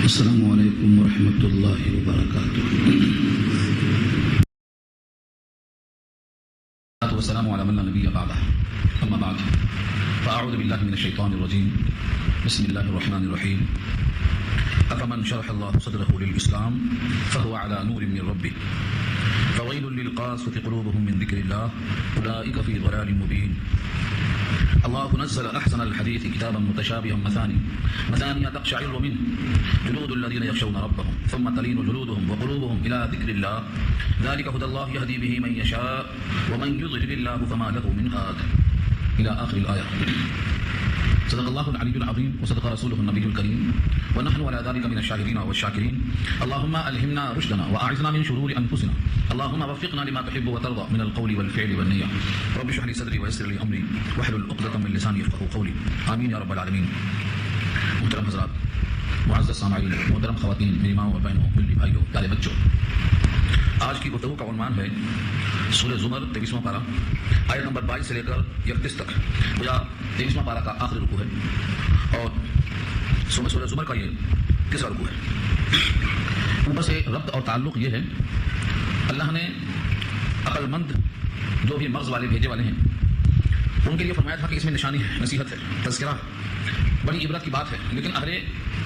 السلام علیکم ورحمۃ اللہ وبرکاتہ۔ والسلام على من لا نبي بعده اما بعد فاعوذ بالله من الشيطان الرجيم بسم الله الرحمن الرحيم افمن شرح الله صدره للاسلام فهو على نور من ربه فويل للقاسوة قلوبهم من ذكر الله اولئك في ضلال مبين۔ الله نزل احسن الحديث كتابا متشابها مثاني تقشعر منه جلود الذين يخشون ربهم ثم تلين جلودهم وقلوبهم الى ذكر الله ذلك هدى الله يهدي به من يشاء ومن يضلل الله فما له من هاد الى اخر الايه۔ صدق الله العلي العظيم وصدق رسوله النبي الكريم ونحن على ذلك من الشاهدين والشاكرين۔ اللهم الهمنا رشدنا واعذنا من شرور انفسنا، اللهم وفقنا لما تحب وترضى من القول والفعل والنية۔ رب اشرح لي صدري ويسر لي امري واحلل عقدة من لساني يفقهوا قولي، آمين يا رب العالمین۔ محترم حضرات، معزز سامعین، محترم خواتین، میری ماں اور بہنوں، میرے بھائیوں، پیارے بچوں، آج کی گفتگو کا عنوان ہے سورہ زمر 23واں پارہ آیت نمبر 22 سے لے کر 31 تک، یا 23واں پارہ کا آخری رکوع ہے اور سورہ زمر کا یہ تیسرا رکوع ہے۔ اوپر سے ربط اور تعلق یہ ہے، اللہ نے عقل مند جو بھی مغز والے بھیجے والے ہیں ان کے لیے فرمایا تھا کہ اس میں نشانی ہے، نصیحت ہے، تذکرہ ہے، بڑی عبرت کی بات ہے، لیکن اہل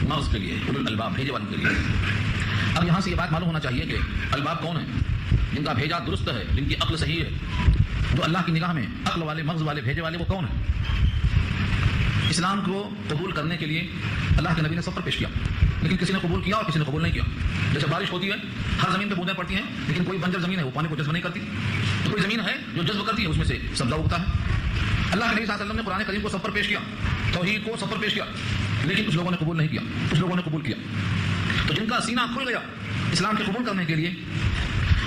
مغز کے لیے، اولو الالباب بھیجے والوں کے لیے۔ اب یہاں سے یہ بات معلوم ہونا چاہیے کہ الباب کون ہیں؟ جن کا بھیجا درست ہے، جن کی عقل صحیح ہے، جو اللہ کی نگاہ میں عقل والے، مغز والے بھیجے والے، وہ کون ہیں؟ اسلام کو قبول کرنے کے لیے اللہ کے نبی نے سفر پیش کیا، لیکن کسی نے قبول کیا اور کسی نے قبول نہیں کیا۔ جیسے بارش ہوتی ہے، ہر زمین پہ بوندیں پڑتی ہیں، لیکن کوئی بنجر زمین ہے وہ پانی کو جذب نہیں کرتی، تو کوئی زمین ہے جو جذب کرتی ہے، اس میں سے سبزہ اگتا ہے۔ اللہ کے نبی صلی اللہ علیہ وسلم نے قرآن کریم کو سفر پیش کیا، توحید کو سفر پیش کیا، لیکن کچھ لوگوں نے قبول نہیں کیا، کچھ لوگوں نے قبول کیا۔ تو جن کا سینہ کھل گیا اسلام کے قبول کرنے کے لیے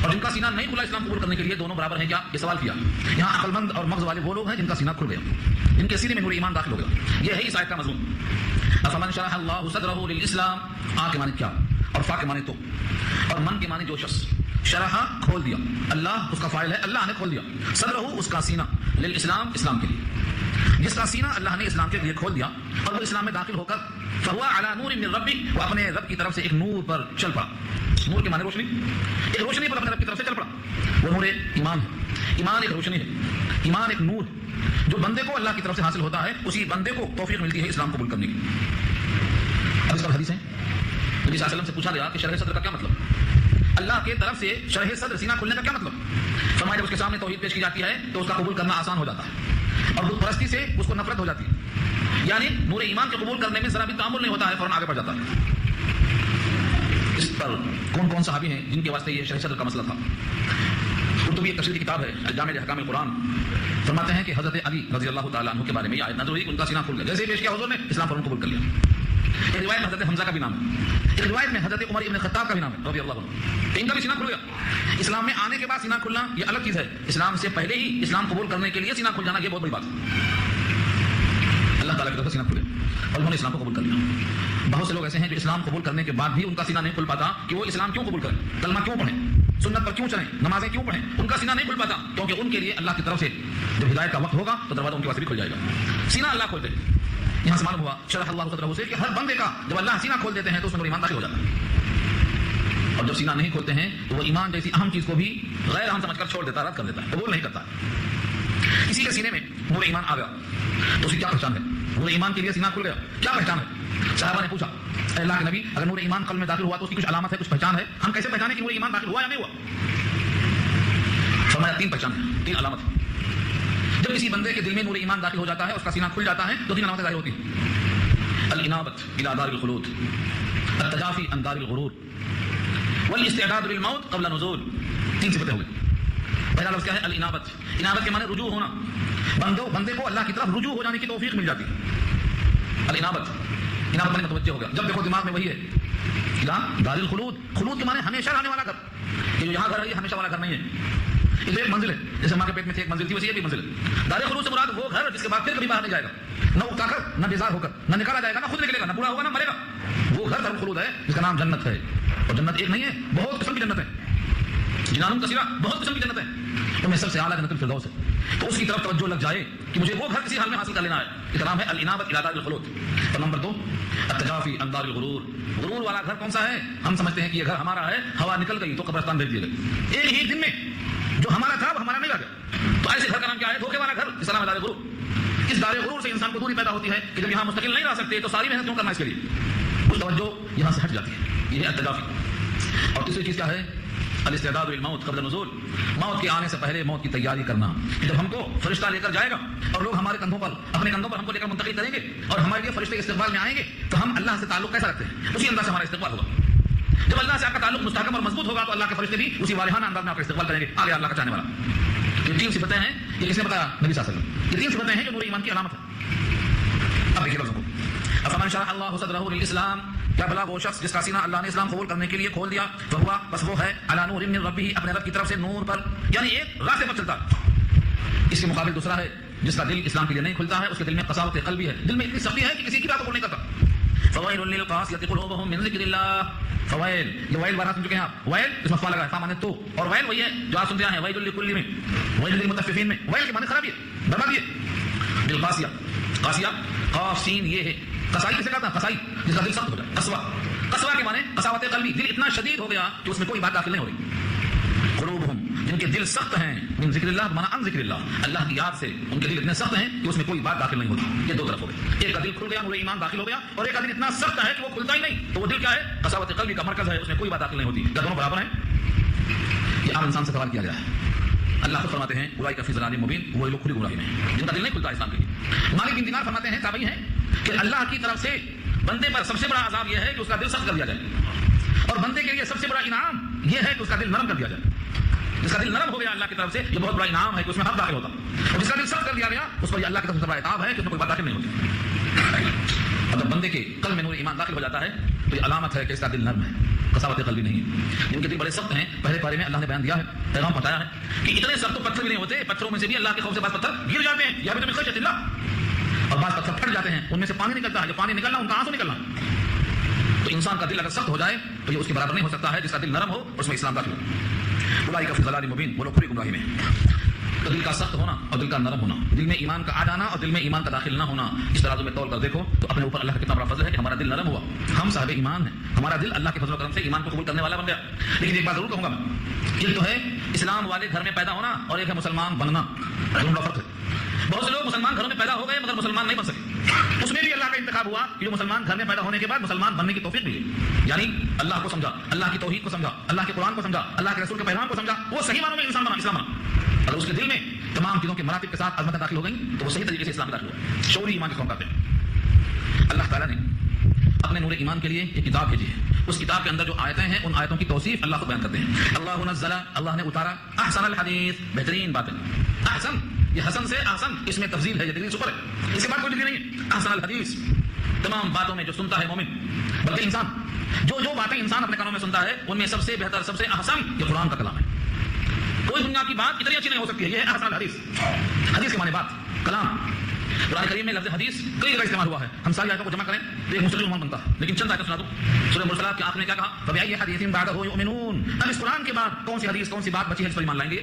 اور جن کا سینہ نہیں کھلا اسلام قبول کرنے کے لیے، دونوں برابر ہیں کیا؟ یہ سوال کیا۔ یہاں عقل مند اور مغز والے وہ لوگ ہیں جن کا سینہ کھل گیا، جن کے سینے میں نور ایمان داخل ہو گیا۔ یہ ہے اس آیت کا مضمون۔ افمن شرح اللہ صدرہ للاسلام، آ کے معنی کیا اور فا کے معنی تو، اور من کے معنی جو شخص، شرح کھول دیا، اللہ اس کا فاعل ہے، اللہ نے کھول دیا، صدرہ اس کا سینہ، للاسلام اسلام کے لیے، جس کا سینہ اللہ نے اسلام کے لیے کھول دیا اور وہ اسلام میں داخل ہو کر فہو علی نور من ربی، وہ اپنے رب کی طرف سے ایک نور پر چل پڑا۔ نور کے معنی روشنی، ایک روشنی پر اپنے رب کی طرف سے چل پڑا۔ وہ نور ایمان ہے، ایمان ایک روشنی ہے، ایمان ایک نور جو بندے کو اللہ کی طرف سے حاصل ہوتا ہے، اسی بندے کو توفیق ملتی ہے اسلام قبول کرنے کی۔ اب اس پر حدیث ہے، نبی صلی اللہ علیہ وسلم سے پوچھا گیا کہ شرح صدر کا کیا مطلب؟ اللہ کی طرف سے شرح صدر سینہ کھلنے کا کیا مطلب؟ فرمایا جب اس کے سامنے توحید پیش کی جاتی ہے تو اس کا قبول کرنا آسان ہو جاتا ہے، اور بت پرستی سے اس کو نفرت ہو جاتی ہے، یعنی نور ایمان کے قبول کرنے میں ذرا بھی تعامل نہیں ہوتا ہے، فوراً آگے بڑھ جاتا ہے۔ اس پر کون کون صحابی ہیں جن کے واسطے یہ شرح صدر کا مسئلہ تھا؟ قرطبی ایک تفسیر کی کتاب ہے الجامع لأحکام القرآن، فرماتے ہیں کہ حضرت علی رضی اللہ تعالیٰ عنہ کے بارے میں یہ آیت نازل ہوئی کہ ان کا سینہ کھل گیا، جیسے ہی پیش کیا حضور نے اسلام فوراً قبول کر لیا۔ ایک روایت میں حضرت حمزہ کا بھی نام ہے، ایک روایت میں حضرت عمر ابن خطاب کا بھی نام ہے رضی اللہ عنہ، ان کا بھی سینہ کھل گیا۔ اسلام میں آنے کے بعد سینہ کھلنا یہ الگ چیز ہے، اسلام سے پہلے ہی اسلام قبول کرنے کے لیے سینہ کھل جانا یہ بہت بڑی بات ہے۔ اللہ تعالیٰ کی طرف سے سینہ کھلے اور انہوں نے اسلام کو قبول کر لیا۔ بہت سے لوگ ایسے ہیں جو اسلام قبول کرنے کے بعد بھی ان کا سینہ نہیں کھل پاتا کہ وہ اسلام کیوں قبول کریں، کلمہ کیوں پڑھیں، سنت پر کیوں چلیں، نمازیں کیوں پڑھیں، ان کا سینہ نہیں کھل پاتا، کیونکہ ان کے لیے اللہ کی طرف سے جب ہدایت کا وقت ہوگا تو دروازہ ان کے واسطے بھی کھل جائے گا۔ سینہ اللہ کھولتے، یہاں سے معلوم ہوا شرح اللہ صدرہ سے کہ ہر بندے کا جب اللہ سینہ کھول دیتے ہیں تو اس میں نور ایمان داخل ہو جاتا ہے، اور جب سینہ نہیں کھولتے ہیں تو وہ ایمان جیسی اہم چیز کو بھی غیر اہم سمجھ کر چھوڑ دیتا ہے، رد کر دیتا ہے، قبول نہیں کرتا ہے۔ کسی کے سینے میں نور ایمان آ گیا تو اس کی کیا پہچان ہے؟ نور ایمان کے لیے سینہ کھل گیا، کیا پہچان ہے؟ صحابہ نے پوچھا اے اللہ کے نبی، اگر نور ایمان قلب میں داخل ہوا تو اس کی کچھ علامت ہے، کچھ پہچان ہے، ہم کیسے پہچانے کہ نور ایمان داخل ہوا یا نہیں ہوا؟ فرمایا 3 پہچان ہیں، 3 علامت ہیں۔ جب کسی بندے کے دل میں نور ایمان داخل ہو جاتا ہے، اس کا سینہ کھل جاتا ہے، تو 3 علامتیں ظاہر ہوتی ہیں۔ الانابت الى دار الخلود، التجافی عن دار الغرور، والاستعداد للموت قبل نزول۔ 3 صفتیں ہو گئی۔ پہلا لفظ کیا ہے؟ الانابت، انابت کے معنی رجوع ہونا، بندے کو اللہ کی طرف رجوع ہو جانے کی توفیق مل جاتی ہے۔ الانابت، انابت معنی متوجہ ہو گیا، جب دیکھو دماغ میں وہی ہے دار الخلود، خلود کے معنی ہمیشہ رہنے والا گھر، کہ جو یہاں گھر ہے یہ ہمیشہ والا گھر نہیں ہے، یہ ایک منزل ہے، جیسے ماں کے پیٹ میں تھی ایک منزل تھی، ویسے یہ بھی منزل ہے۔ دار خلود سے مراد وہ گھر جس کے بعد پھر کبھی باہر نہیں جائے گا، نہ اکتا کر، نہ بیزار ہو کر، نہ نکالا جائے گا، نہ خود نکلے گا، نہ بوڑھا ہوگا، نہ مرے گا۔ وہ گھر دار الخلود ہے جس کا نام جنت ہے، اور جنت ایک نہیں ہے، بہت قسم کی جنت ہے، جنان کثیرہ، بہت قسم کی جنت ہے۔ تمہیں سب سے اعلیٰ جنت الفردوس ہے، تو اس کی طرف توجہ لگ جائے کہ مجھے وہ گھر کسی حال میں حاصل کر لینا ہے۔ اس کا نام ہے الانابۃ الی دار الخلود۔ اور نمبر 2 التجافی عن دار الغرور۔ غرور والا گھر کون سا ہے؟ ہم سمجھتے ہیں کہ یہ گھر ہمارا ہے، ہوا نکل گئی تو قبرستان بھیج دیے گئے، ایک ہی دن میں جو ہمارا تھا وہ ہمارا نہیں رہا۔ تو ایسے گھر کا نام کیا ہے؟ دھوکے والا گھر، اس کا نام ہے دار غرور۔ اس دار غرور سے انسان کو دوری پیدا ہوتی ہے کہ جب یہاں مستقل نہیں رہ سکتے تو ساری محنت کیوں کرنا اس کے لیے، اس توجہ یہاں سے ہٹ جاتی ہے۔ یہ ہے التجافی۔ اور تیسری چیز کیا ہے؟ الاستعداد للموت قبل النزول۔ موت کے آنے سے پہلے موت کی تیاری کرنا، کہ جب ہم کو فرشتہ لے کر جائے گا اور لوگ ہمارے کندھوں پر اپنے کندھوں پر ہم کو لے کر منتقل کریں گے اور ہمارے لیے فرشتے استقبال میں آئیں گے تو ہم اللہ سے تعلق کیسا رکھتے ہیں؟ اسی انداز سے ہمارا استقبال ہوگا۔ جب اللہ سے آپ کا تعلق مستحکم اور مضبوط ہوگا تو اللہ کے فرشتے بھی اسی والہانہ انداز میں آپ کا استقبال کریں گے، آگے اللہ کا چاہنے والا۔ یہ 3 صفتیں ہیں، یہ کس نے بتایا؟ نبی صلی اللہ علیہ وسلم۔ یہ 3 صفتیں ہیں جو نور ایمان کی علامت ہے۔ اب دیکھیے لفظوں کو، افمن شرح اللہ صدرہ للاسلام، کیا بھلا وہ شخص جس کا سینہ اللہ نے اسلام قبول کرنے کے لیے کھول دیا، تو ہوا بس وہ ہے علی نور من ربہ، اپنے رب کی طرف سے نور پر، یعنی ایک راستے پر چلتا۔ اس کے مقابل دوسرا ہے جس کا دل اسلام کے لیے نہیں کھلتا ہے، اس کے دل میں قساوت قلبی ہے، دل میں اتنی سختی ہے کہ کسی کی بات قبول نہیں کرتا۔ فوائل للقاسیۃ قلوبہم من ذکر اللہ۔ فوائل، یہ وائل بارہ سن چکے ہیں آپ، وائل اس میں فا لگا ہے، فا مانے تو، اور وائل وہی ہے جو آپ سنتے ہیں ویل لکل میں، ویل للمطففین میں، وائل کے معنی خرابی ہے، بربادی ہے۔ بالقاسیہ، قاسیہ قاف سین یہ ہے، قصائی کسے کہتا ہے؟ قصائی جس کا دل سخت ہو جائے، قسوہ، قسوہ کے معنی قساوت قلبی، دل اتنا شدید ہو گیا کہ اس میں کوئی بات داخل نہیں ہو رہی۔ قلوبہم، جن کے دل سخت ہیں، من ذکر اللہ معنی عن ذکر اللہ، اللہ کی یاد سے ان کے دل اتنے سخت ہیں کہ اس میں کوئی بات داخل نہیں ہوتی۔ یہ 2 طرف ہو گئے، ایک کا دل کھل گیا، نور ایمان داخل ہو گیا، اور ایک کا دل اتنا سخت ہے کہ وہ کھلتا ہی نہیں، تو وہ دل کیا ہے؟ قساوت قلبی کا مرکز ہے، اس میں کوئی بات داخل نہیں ہوتی۔ کیا دونوں برابر ہیں؟ یہ عام انسان سے سوال کیا گیا ہے۔ اللہ خود فرماتے ہیں اولئک فی ضلال مبین، وہ لوگ کھلی گمراہی میں ہیں جن کا دل نہیں کھلتا اسلام کے لیے۔ مالک بن دینار فرماتے ہیں، تابعی ہیں، کہ اللہ کی طرف سے بندے پر سب سے بڑا عذاب یہ ہے کہ اس کا دل سخت کر دیا جائے، اور بندے کے لیے سب سے بڑا انعام یہ ہے کہ اس کا دل نرم کر دیا جائے۔ جس کا دل نرم ہو گیا اللہ کی طرف سے، یہ بہت بڑا انعام ہے کہ اس میں حق داخل ہوتا، اور جس کا دل سخت کر دیا گیا اس پر یہ اللہ کی طرف سے بڑا عتاب ہے کہ اس میں کوئی بات داخل نہیں ہوتی۔ اور جب بندے کے قلب میں نور ایمان داخل ہو جاتا ہے تو یہ علامت ہے کہ اس کا دل نرم ہے، قساوت قلبی نہیں ہے۔ جن کے دل بڑے سخت ہیں، پہلے پارے میں اللہ نے بیان دیا ہے، پیغام بتایا ہے کہ اتنے سخت تو پتھر بھی نہیں ہوتے، پتھروں میں سے بھی اللہ کے خوف سے بعض پتھر گر جاتے ہیں، یا بھی خشیت اللہ، اور بعض پتھر پھٹ جاتے ہیں، ان میں سے پانی نکلتا ہے، جو پانی نکلنا ان کا آنسو نکلنا۔ تو انسان کا دل اگر سخت ہو جائے تو یہ اس کے برابر نہیں ہو سکتا ہے جس کا دل نرم ہو اور اس میں اسلام داخل ہو۔ اولئک فی ضلال مبین، وہ لوگ کھلی گمراہی میں۔ تو دل کا سخت ہونا اور دل کا نرم ہونا، دل میں ایمان کا آ جانا اور دل میں ایمان کا داخل نہ ہونا، اس ترازو میں تول کر دیکھو تو اپنے اوپر اللہ کا کتنا بڑا فضل ہے کہ ہمارا دل نرم ہوا، ہم صاحب ایمان ہیں، ہمارا دل اللہ کے فضل و کرم سے ایمان کو قبول کرنے والا بن گیا۔ لیکن ایک بات ضرور کہوں گا میں، ایک تو ہے اسلام والے گھر میں پیدا ہونا اور ایک ہے مسلمان بننا، دونوں کا فرق ہے۔ بہت سے لوگ مسلمان گھروں میں پیدا ہو گئے مگر مسلمان نہیں بن سکے، اس میں بھی اللہ کا انتخاب ہوا کہ جو مسلمان گھر میں پیدا ہونے کے بعد مسلمان بننے کی توفیق ملی، یعنی اللہ کو سمجھا، اللہ کی توحید کو سمجھا، اللہ کے قرآن کو سمجھا، اللہ کے رسول کے پیغام کو سمجھا، وہ صحیح معنوں میں انسان بنا، اسلام بنا۔ اگر اس کے دل میں تمام چیزوں کے مراتب کے ساتھ عظمتیں داخل ہو گئیں تو وہ صحیح طریقے سے اسلام میں داخل ہوا، شعوری ایمان جس کو کہتے ہیں۔ اللہ تعالیٰ نے اپنے نور ایمان کے لیے ایک کتاب بھیجی ہے، اس کتاب کے اندر جو آیتیں ہیں ان آیتوں کی توصیف اللہ کو بیان کرتے ہیں۔ اللہ نزل، اللہ نے اتارا، احسن الحدیث، بہترین باتیں، احسن یہ حسن سے احسن، اس میں تفضیل ہے، یہ ڈگری سپر ہے، اس کے بعد کوئی ڈگری نہیں ہے۔ احسن الحدیث، تمام باتوں میں جو سنتا ہے مومن، بلکہ انسان جو باتیں انسان اپنے کانوں میں سنتا ہے ان میں سب سے بہتر، سب سے احسن یہ قرآن کا کلام ہے۔ کوئی دنیا کی بات اتنی اچھی نہیں ہو سکتی ہے، یہ ہے احسن الحدیث۔ حدیث کے معنی بات، کلام۔ قرآن کریم میں لفظ حدیث کئی جگہ استعمال ہوا ہے، ہم ساری آیتوں کو جمع کریں تو ایک مستقل عنوان بنتا ہے، لیکن چند آیتیں سنا دو۔ سورہ مرسلات کے آخر میں کیا کہا؟ فَبِأَيِّ حَدِيثٍ بَعْدَهُ يُؤْمِنُونَ، اب اس قرآن کے بعد کون سی حدیث، کون سی بات بچی ہے جس پر ایمان لائیں گے؟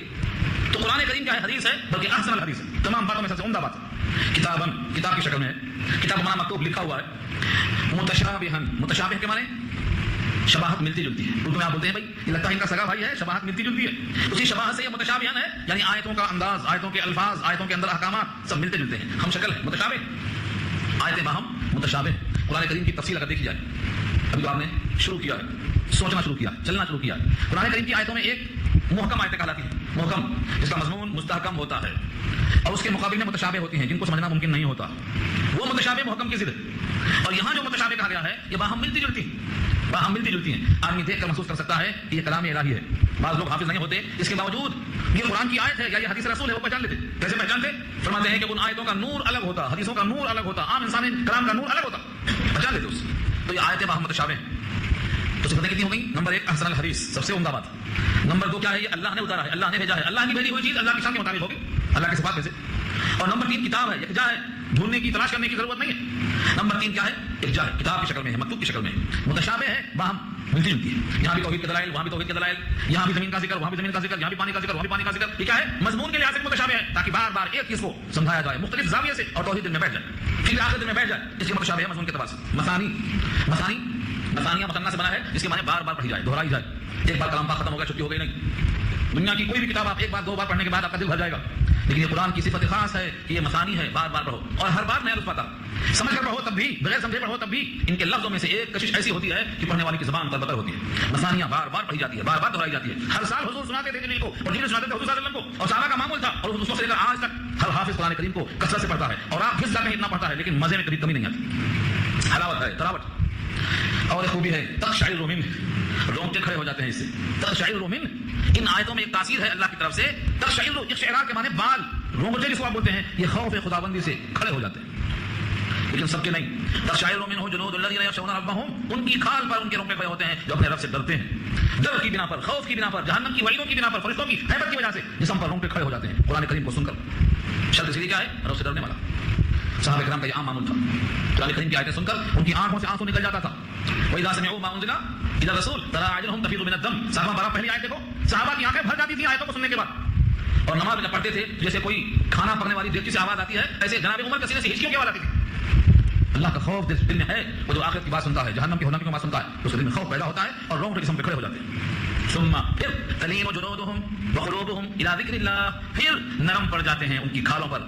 تو قرآن کریم کیا ہے؟ حدیث ہے، بلکہ احسن الحدیث ہے، تمام باتوں میں سب سے عمدہ بات ہے۔ کتاباً، کتاب کی شکل میں ہے، کتاب معنی مکتوب لکھا ہوا ہے، متشابہاً، متشابہ کے معنی شباہت ملتی جلتی ہے، اردو میں آپ بولتے ہیں بھائی یہ لگتا ہے ان کا سگا بھائی ہے، شباہت ملتی جلتی ہے، اسی شباہت سے یہ متشابہاً ہے، یعنی آیتوں کا انداز، آیتوں کے الفاظ، آیتوں کے اندر احکامات سب ملتے جلتے ہیں، ہم شکل ہے متشابہ، آیتیں باہم متشابہ۔ قرآن کریم کی تفصیل اگر دیکھی جائے، ابھی تو آپ نے شروع کیا ہے، سوچنا شروع کیا، چلنا شروع کیا، قرآن کریم کی آیتوں میں ایک محکم آیتیں کہلاتی ہیں، محکم جس کا مضمون مستحکم ہوتا ہے، اور اس کے مقابل میں متشابہ ہوتی ہیں جن کو سمجھنا ممکن نہیں ہوتا، وہ متشابہ محکم کی ضد ہے، اور یہاں جو متشابہ کہا گیا ہے یہ باہم ملتی جلتی ہیں، باہم ملتی جلتی ہیں، آدمی دیکھ کر محسوس کر سکتا ہے کہ یہ کلام الہی ہے۔ بعض لوگ حافظ نہیں ہوتے، اس کے باوجود یہ قرآن کی آیت ہے یا یہ حدیث رسول ہے وہ پہچان لیتے، کیسے پہچانتے؟ فرماتے ہیں کہ ان آیتوں کا نور الگ ہوتا، حدیثوں کا نور الگ ہوتا، عام انسانی کلام کا نور الگ ہوتا، پہچان لیتے اس، تو یہ آیتیں باہم متشابہ ہیں۔ تو صفتیں کتنی ہو گئی؟ نمبر 1 احسن الحدیث، سب سے عمدہ بات۔ نمبر 2 کیا ہے؟ یہ اللہ نے اتارا ہے، اللہ نے بھیجا ہے، اللہ کی بھیجی ہوئی چیز اللہ کی شان کے مطابق ہوگی، اللہ کے صفات میں سے۔ اور نمبر 3 کتاب ہے، یکجا ہے، ڈھونڈنے کی تلاش کرنے کی ضرورت نہیں ہے۔ نمبر 3 کیا ہے؟ یکجا ہے، کتاب کی شکل میں ہے، مکتوب کی شکل میں ہے، متشابہ ہے، باہم ملتی جلتی ہے. یہاں بھی توحید کے دلائل، وہاں بھی توحید کے دلائل، یہاں بھی زمین کا ذکر، وہاں بھی زمین کا ذکر، یہاں بھی پانی کا ذکر، وہاں بھی پانی کا ذکر. یہ کیا ہے؟ مضمون کے لحاظ سے متشابہ ہے تاکہ بار بار ایک چیز کو سمجھایا جائے مختلف زاویے سے اور توحید دل میں بیٹھ جائے، پھر آخر دل میں بیٹھ جائے. اس کے متشابہ ہے مضمون کے اعتبار سے. مثانیہ مثنیٰ سے بنا ہے جس کے معنی بار بار پڑھی جائے، دہرائی جائے. ایک بار کلام پاک ختم ہو گیا، چھٹی ہو گئی نہیں. دنیا کی کوئی بھی کتاب آپ ایک بار دو بار پڑھنے کے بعد آپ کا دل بھر جائے گا، لیکن یہ قرآن کی صفت خاص ہے کہ یہ مثانی ہے، بار بار پڑھو اور ہر بار نیا لطف آتا. سمجھ کر پڑھو تب بھی، بغیر سمجھے پڑھو تب بھی ان کے لفظوں میں سے ایک کشش ایسی ہوتی ہے کہ پڑھنے والے کی زبان تربتر ہوتی ہے. مثانیہ بار بار پڑھی جاتی ہے، بار بار دہرائی جاتی ہے. ہر سال حضور سناتے تھے جبریل کو اور جبریل سناتے تھے حضور صلی اللہ علیہ وسلم کو، اور صحابہ کا معمول تھا. اور اس وقت سے لے کر آج تک ہر حافظ قرآن کریم کو کثرت سے پڑھتا ہے اور آپ حفظ میں اتنا پڑھتا ہے لیکن مزے میں کبھی کمی نہیں آتی. حلاوت ہے، تراوٹ. اور ایک خوبی ہے تقشعر منہ، رونگٹے کھڑے ہو جاتے ہیں اس سے. تقشعر منہ، ان آیتوں میں ایک تاثیر ہے اللہ کی طرف سے. تقشعر، اقشعرار کے معنی بال، رونگٹے جس کو آپ بولتے ہیں، یہ خوف خداوندی سے کھڑے ہو جاتے ہیں، لیکن سب کے نہیں. تقشعر منہ جلود الذین یخشون ربهم، ان کی کھال پر ان کے رونگٹے کھڑے ہوتے ہیں جو اپنے رب سے ڈرتے ہیں. ڈر کی بنا پر، خوف کی بنا پر، جہنم کی وعیدوں کی بنا پر، فرشتوں کی ہیبت کی وجہ سے جسم پر رونگٹے کھڑے ہو جاتے ہیں قرآن کریم کو سن کر. شرط اس لیے کیا ہے؟ رب سے ڈرنے والا. صحابہ کرام کا یہ عام معمول تھا. قرآن کریم کی آیتیں سن کر ان کی آنکھوں سے آنسو نکل جاتا تھا. وَإِذَا سَمِعُوا مَا أُنزِلَ إِلَى الرَّسُولِ تَرَىٰ أَعْيُنَهُمْ تَفِيضُ مِنَ الدَّمْعِ. صحابہ بارہ پہلی آیت دیکھو، صحابہ کی آنکھیں بھر جاتی تھیں آیتوں کو سننے کے بعد. اور نماز میں جب پڑھتے تھے جیسے کوئی کھانا پکنے والی دیگچی سے آواز آتی ہے، ایسے جناب عمر کے سینے سے ہچکیوں کی آواز آتی تھی. اللہ کا خوف جس دل میں ہے وہ جو آخرت کی بات سنتا ہے، جہنم کی ہولناکی کی بات سنتا ہے، تو اس دل میں خوف پیدا ہوتا ہے اور رونگٹے جسم پہ کھڑے ہو جاتے ہیں. ثم پھر تلین جلودهم وقلوبهم الى ذکر اللہ، پھر نرم پڑ جاتے ہیں ان کی کھالوں پر.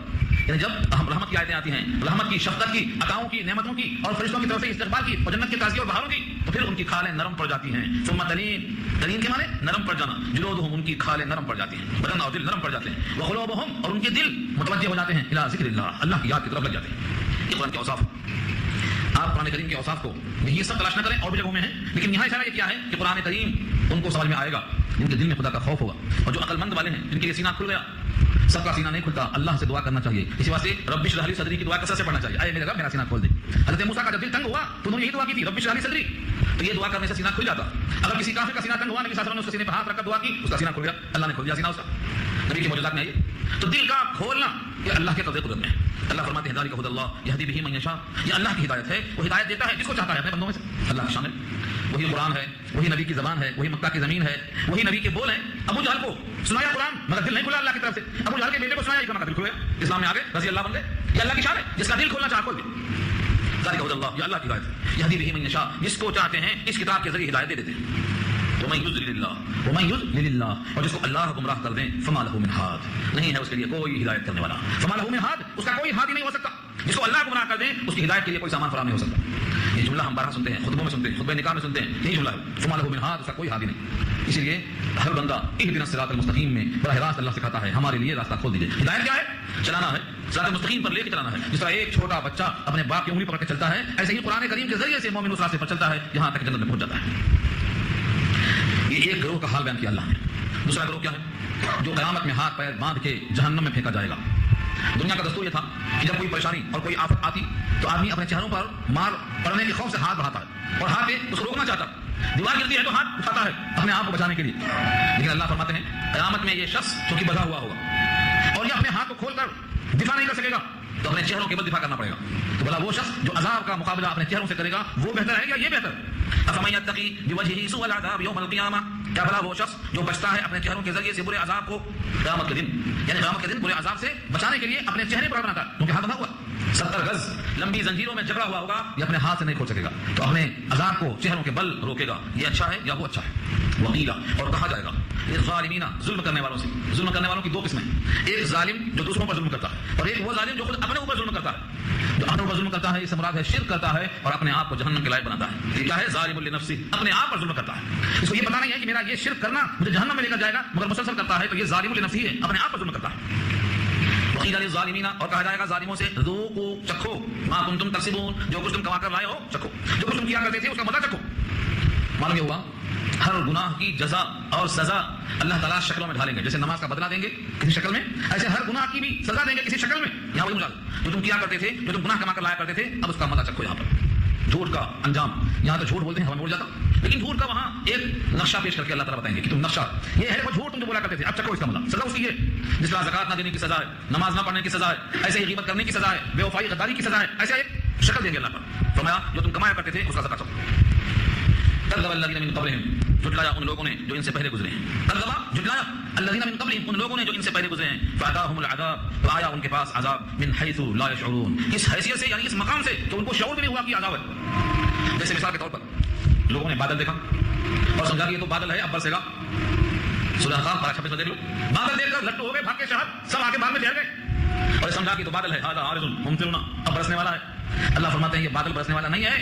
یعنی جب رحمت کی آیتیں آتی ہیں، رحمت کی، شفقت کی، عطاؤں کی، نعمتوں کی اور فرشتوں کی طرف سے استقبال کی اور جنت کے تازگی اور بہاروں کی، تو پھر ان کی کھالیں نرم پڑ جاتی ہیں. ثم تلین، تلین کے معنی نرم پڑ جانا. جلودهم، ان کی کھالیں نرم پڑ جاتی ہیں، بدن اور دل نرم پڑ جاتے ہیں. وقلوبهم، اور ان کے دل متوجہ ہو جاتے ہیں الى ذکر اللہ، اللہ کی یاد کی طرف لگ جاتے ہیں. یہ قرآن کے اوصاف. آپ قرآن کریم کے اوصاف کو یہ سب تلاش نہ کریں، اور بھی جگہوں میں ہیں، لیکن یہاں اشارہ یہ کیا ہے کہ قرآن کریم ان کو سمجھ میں آئے گا جن کے دل میں خدا کا خوف ہوگا اور جو عقل مند والے ہیں، جن کے لیے سینہ کھل گیا. سب کا سینہ نہیں کھلتا، اللہ سے دعا کرنا چاہیے. اسی واسطے رب اشرح لی صدری کی دعا کثرت سے پڑھنا چاہیے. اے میرے رب میرا سینہ کھول دے. حضرت موسیٰ کا جب دل تنگ ہوا تو انہوں نے یہی دعا کی تھی، رب اشرح لی صدری. تو یہ دعا کرنے سے سینہ کھل جاتا. اگر کسی کافر کا سینہ تنگ ہوا، نبی صلی اللہ علیہ وسلم نے اس کے سینے پر ہاتھ رکھ کر دعا کی، اس کا سینہ کھل گیا، اللہ نے کھول دیا سینہ اس کا. نبی کے معجزات میں آئیے تو دل کا کھولنا یہ اللہ کے قدرت میں ہے. اللہ فرماتے ہیں ذالک ھدی اللہ یہدی بہ من یشاء، یہ اللہ کی ہدایت ہے، وہ ہدایت دیتا ہے جس کو چاہتا ہے اپنے بندوں میں سے. اللہ کی شان ہے، وہی قرآن ہے، وہی نبی کی زبان ہے، وہی مکہ کی زمین ہے، وہی نبی کے بول ہیں. ابو جہل کو سنایا قرآن مگر دل نہیں کھلا اللہ کی طرف سے. ابو جہل کے بیٹے کو سنایا، اس کا دل کھل گیا، اسلام میں آگے رضی اللہ بن گئے. یہ اللہ کی شان ہے، جس کا دل کھولنا چاہے کھول دے. ذالک ھدی اللہ، یہ اللہ کی ہدایت ہے، یہدی بہ من یشاء، جس کو چاہتے ہیں اس کتاب کے ذریعے ہدایت دے دیتے ہیں. ومن یضلل اللہ، اور جس کو اللہ گمراہ کر دیں، فما لہ من ہاد، نہیں ہے اس کے لیے کوئی ہدایت کرنے والا. فما لہ من ہاد، اس کا کوئی ہادی نہیں ہو سکتا. جس کو اللہ گمراہ کر دیں اس کی ہدایت کے لیے کوئی سامان فراہم نہیں ہو سکتا. یہ جملہ ہم بارہ سنتے ہیں، خطبوں میں سنتے ہیں، خطبہ نکاح میں سنتے ہیں. یہی جملہ ہے، فما لہ من ہاد، اس کا کوئی ہادی نہیں. اسی لیے ہر بندہ اہدنا الصراط المستقیم میں براہ راست اللہ سے کہتا ہے ہمارے لیے راستہ کھول دیجیے. ہدایت کیا ہے؟ چلانا ہے، صراط مستقیم پر لے کے چلانا ہے. جس طرح ایک چھوٹا بچہ اپنے باپ کی انگلی پکڑ کے چلتا ہے، ایسے ہی قرآن کریم کے ذریعے سے مومن اس راستے پر چلتا ہے یہاں تک جنت میں پہنچ جاتا ہے. یہ ایک گروہ کا حال بیان کیا اللہ نے. دوسرا گروہ کیا ہے؟ جو قیامت میں ہاتھ پیر باندھ کے جہنم میں پھینکا جائے گا. دنیا کا دستور یہ تھا کہ جب کوئی پریشانی اور کوئی آفت آتی تو آدمی اپنے چہروں پر مار پڑنے کے خوف سے ہاتھ بڑھاتا ہے اور ہاتھ اس کو روکنا چاہتا ہے. دیوار گرتی ہے تو ہاتھ اٹھاتا ہے اپنے آپ کو بچانے کے لیے. لیکن اللہ فرماتے ہیں قیامت میں یہ شخص جو کہ بندھا ہوا ہوگا اور یہ اپنے ہاتھ کو کھول کر دفاع نہیں کر سکے گا تو اپنے چہروں کے بل دفاع کرنا پڑے گا. تو بھلا وہ شخص جو عذاب کا مقابلہ اپنے چہروں سے کرے گا وہ بہتر ہے یا یہ بہتر؟ افمن یتقی بوجهه سوء العذاب یوم القیامہ، کیا بھلا وہ شخص جو بچتا ہے اپنے چہروں کے ذریعے سے برے عذاب کو قیامت کے دن، یعنی قیامت کے دن برے عذاب سے بچانے کے لیے اپنے چہرے پر بناتا ہے کیونکہ ہاتھ بندھا ہوا 70 گز لمبی زنجیروں میں جکڑا ہوا ہوگا، یہ اپنے ہاتھ سے نہیں کھول سکے گا تو اپنے عذاب کو چہروں کے بل روکے گا. یہ اچھا ہے یا وہ اچھا ہے؟ وقیلا، اور کہا جائے گا ظالمین، ظلم کرنے والوں سے. ظلم کرنے والوں کی دو قسمیں، ایک ظالم جو دوسروں پر ظلم کرتا ہے اور ایک وہ ظالم جو خود اپنے اوپر ظلم کرتا ہے. جو اپنے اوپر ظلم کرتا ہے اس سے مراد ہے شرک کرتا ہے اور اپنے آپ کو جہنم کے لائق بناتا ہے. یہ کیا ہے؟ ظالم لنفسہ، اپنے آپ پر ظلم کرتا ہے. اس کو یہ پتہ نہیں ہے کہ میرا یہ شرک کرنا مجھے جہنم میں لے کر جائے گا مگر مسلسل کرتا ہے تو یہ ظالم لنفسہ ہے، اپنے آپ پر ظلم کرتا ہے. وقیل للظالمین، اور کہا جائے گا ظالموں سے ذوقوا، چکھو، ما کنتم تکسبون، جو کچھ تم کما کر لائے ہو چکھو، جو کچھ تم کیا کرتے تھے اس کا مزہ چکھو. معلوم یہ ہوا ہر گناہ کی جزا اور سزا اللہ تعالیٰ شکلوں میں ڈھالیں گے. جیسے نماز کا بدلہ دیں گے کسی شکل میں، ایسے ہر گناہ کی بھی سزا دیں گے کسی شکل میں. یہاں وہی مجاز جو تم کیا کرتے تھے، جو تم گناہ کما کر لایا کرتے تھے، اب اس کا مزہ چکھو. یہاں پر جھوٹ کا انجام، یہاں تو جھوٹ بولتے ہیں ہوا میں اڑ جاتا، لیکن جھوٹ کا وہاں ایک نقشہ پیش کر کے اللہ تعالیٰ بتائیں گے کہ تم نقشہ یہ ہے وہ جھوٹ تم جو بولا کرتے تھے، اب چکھو اس کا مزہ. سزا اس کی ہے جس طرح زکات نہ دینے کی سزا ہے، نماز نہ پڑھنے کی سزا ہے، ایسے ہی غیبت کرنے کی سزا ہے، بے وفائی غداری کی سزا ہے. ایسے ایک شکل دیں گے اللہ پر. فرمایا جو تم کمایا کرتے تھے اس کا زکات چکھو. کذب الذین من قبلہم، جھٹلایا ان لوگوں نے جو ان سے پہلے گزرے ہیں. کذب، جھٹلایا، الذین من قبلہم، ان لوگوں نے جو ان سے پہلے گزرے ہیں. فاتاہم العذاب، تو آیا ان کے پاس عذاب من حیث لا یشعرون، اس حیثیت سے یعنی اس مقام سے کہ ان کو شعور بھی نہیں ہوا کہ عذاب ہے. جیسے مثال کے طور پر لوگوں نے بادل دیکھا اور سمجھا کہ یہ تو بادل ہے اب برسے گا. سورہ احقاف پارہ 26 میں دیکھ لو، بادل دیکھ کر لٹو ہو گئے، بھاگ کے شہر سب آگے باغ میں ٹھہر گئے اور سمجھا کہ تو بادل ہے، ھذا عارض ممطرنا، اب برسنے والا ہے. اللہ فرماتے ہیں یہ بادل برسنے والا نہیں ہے،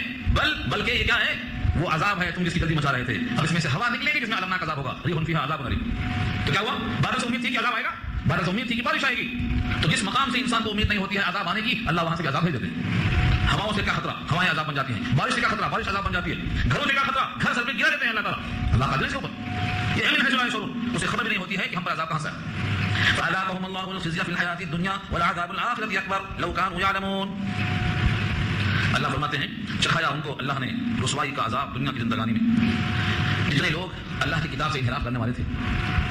بلکہ یہ کیا ہے، وہ عذاب ہے تم جس کی جلدی مچا رہے تھے. اب اس میں سے ہوا نکلے گی جس میں المناک عذاب ہوگا، ریح فیہا عذاب غلیظ. تو کیا ہوا، بادل سے امید تھی کہ عذاب آئے گا، بادل سے امید تھی کہ بارش آئے گی. تو جس مقام سے انسان کو امید نہیں ہوتی ہے عذاب آنے کی، اللہ وہاں سے بھی عذاب بھیج دیتے ہیں. ہواؤں سے کیا خطرہ، ہوائیں عذاب بن جاتی ہیں. بارش سے کیا خطرہ، بارش عذاب بن جاتی ہے. گھروں سے کیا خطرہ، گھر سر پہ گرا دیتے ہیں اللہ تعالیٰ. اللہ قادر ہے اس کے اوپر، یہ علم ہے جو شروع اسے خبر بھی نہیں ہوتی ہے کہ ہم پر عذاب کہاں سے ہے. فَأَذَاقَهُمُ اللَّهُ الْخِزْيَ فِي الْحَيَاةِ الدُّنْيَا وَالْعَذَابُ الْآخِرَةِ أَكْبَرُ لَوْ كَانُوا يَعْلَمُونَ. اللہ فرماتے ہیں چکھایا ان کو اللہ نے رسوائی کا عذاب دنیا کی زندگانی میں. جتنے لوگ اللہ کی کتاب سے انحراف کرنے والے تھے،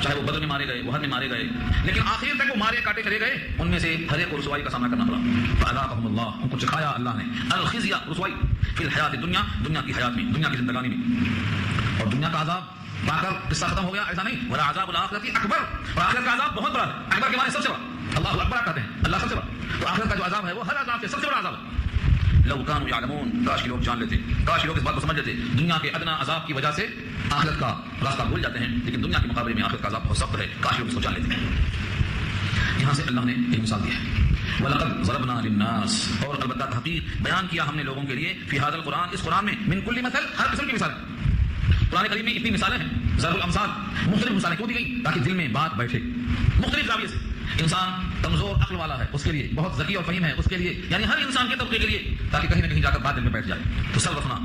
چاہے وہ بدر میں مارے گئے، احد میں مارے گئے، لیکن آخر تک وہ مارے کاٹے چلے گئے، ان میں سے ہر ایک کو رسوائی کا سامنا کرنا پڑا. فَأَذَاقَهُمُ اللَّهُ، ان کو چکھایا اللہ نے الخزي، رسوائی، فی الحیات الدنیا، دنیا کی حیات میں، دنیا کی زندگانی میں. اور دنیا کا عذاب پا کر قصہ ختم ہو گیا، ایسا نہیں. وَلَعَذَابُ الْآخِرَةِ أَكْبَرُ، اور آخرت کا عذاب بہت بڑا ہے. اکبر کے معنی سب سے بڑا، اللہ اکبر کہتے ہیں، اللہ سب سے بڑا. تو آخرت کا جو عذاب ہے وہ ہر عذاب سے سب سے بڑا عذاب ہے. لو كانوا يعلمون، کاش لوگ جان لیتے، کاش لوگ اس بات کو سمجھ لیتے. دنیا کے ادنا عذاب کی وجہ سے آخرت کا راستہ بھول جاتے ہیں، لیکن دنیا کے مقابلے میں آخرت کا عذاب بہت سخت ہے. کاش لوگ اس کو جان لیتے. یہاں سے اللہ نے ایک مثال دی ہے، وَلَقَدْ ضَرَبْنَا لِلنَّاسِ، اور البتہ تحقیق بیان کیا ہم نے لوگوں کے لیے، فی ھذا القرآن، اس قرآن میں، من کل مثل، ہر قسم کی مثال. قرآن کریم میں اتنی مثالیں ہیں، ضرب الامثال، مختلف مثالیں کیوں دی گئی، تاکہ دل میں بات بیٹھے مختلف زاویے سے. انسان کمزور عقل والا ہے اس کے لیے، بہت ذکی اور فہیم ہے اس کے لیے، یعنی ہر انسان کے طبقے کے لیے، تاکہ کہیں نہ کہیں جا کر بات دل میں بیٹھ جائے. تو سر رکھنا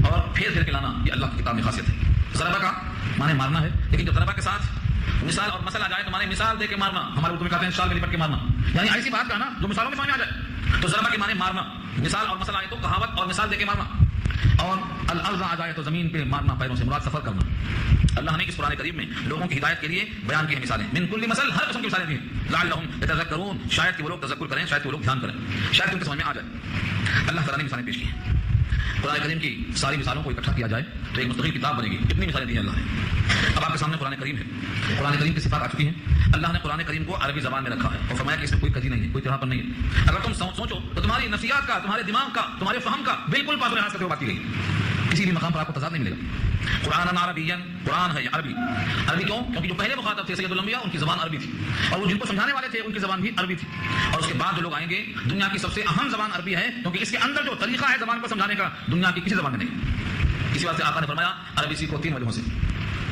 اور پھیر کے لانا، یہ اللہ کی کتاب میں خاصیت ہے. ضربہ کا معنی مارنا ہے، لیکن جب ضربہ کے ساتھ مثال اور مسئلہ آ جائے تو معنی مثال دے کے مارنا. ہمارے اردو میں کہتے ہیں شال میں لپٹ کے مارنا، یعنی ایسی بات کہنا جو مثالوں میں سامنے آ جائے. تو ضربہ کے معنی مارنا، مثال اور مسئلہ آئے تو کہاوت اور مثال دے کے مارنا. اور الارض آ جائے تو زمین پہ مارنا، پیروں سے مراد سفر کرنا. اللہ نے اس قرآن کریم میں لوگوں کی ہدایت کے لیے بیان کی مثالیں، من کل مثل، ہر قسم کی مثالیں دی ہیں. لعلہم یتذکرون، شاید کہ وہ لوگ تذکر کریں، شاید کہ وہ لوگ دھیان کریں، شاید کہ ان کے سمجھ میں آ جائے. اللہ تعالیٰ نے مثالیں پیش کی ہیں. قرآن کریم کی ساری مثالوں کو اکٹھا کیا جائے تو ایک مستقل کتاب بنے گی. کتنی مثالیں دی ہیں اللہ نے. اب آپ کے سامنے قرآن کریم ہے. قرآن کریم کی صفات آ چکی ہیں. اللہ نے قرآن کریم کو عربی زبان میں رکھا ہے اور فرمایا کہ اس میں کوئی کجی نہیں ہے، کوئی طرح پر نہیں ہے. اگر تم سوچو تو تمہاری نفسیات کا، تمہارے دماغ کا، تمہارے فہم کا بالکل پاس و لحاظ کرتے ہوئے بات کی گئی. کسی بھی مقام پر آپ کو تضاد نہیں ملے گا. قرآن عربین، قرآن ہے عربی. عربی کیوں؟ کیونکہ جو پہلے مخاطب تھے سید الانبیاء، ان کی زبان عربی تھی، اور وہ جن کو سمجھانے والے تھے ان کی زبان بھی عربی تھی. اور اس کے بعد جو لوگ آئیں گے، دنیا کی سب سے اہم زبان عربی ہے، کیونکہ اس کے اندر جو طریقہ ہے زبان کو سمجھانے کا دنیا کی کسی زبان میں نہیں. اسی واسطے آقا نے فرمایا عربی سیکھو 3 وجہوں سے.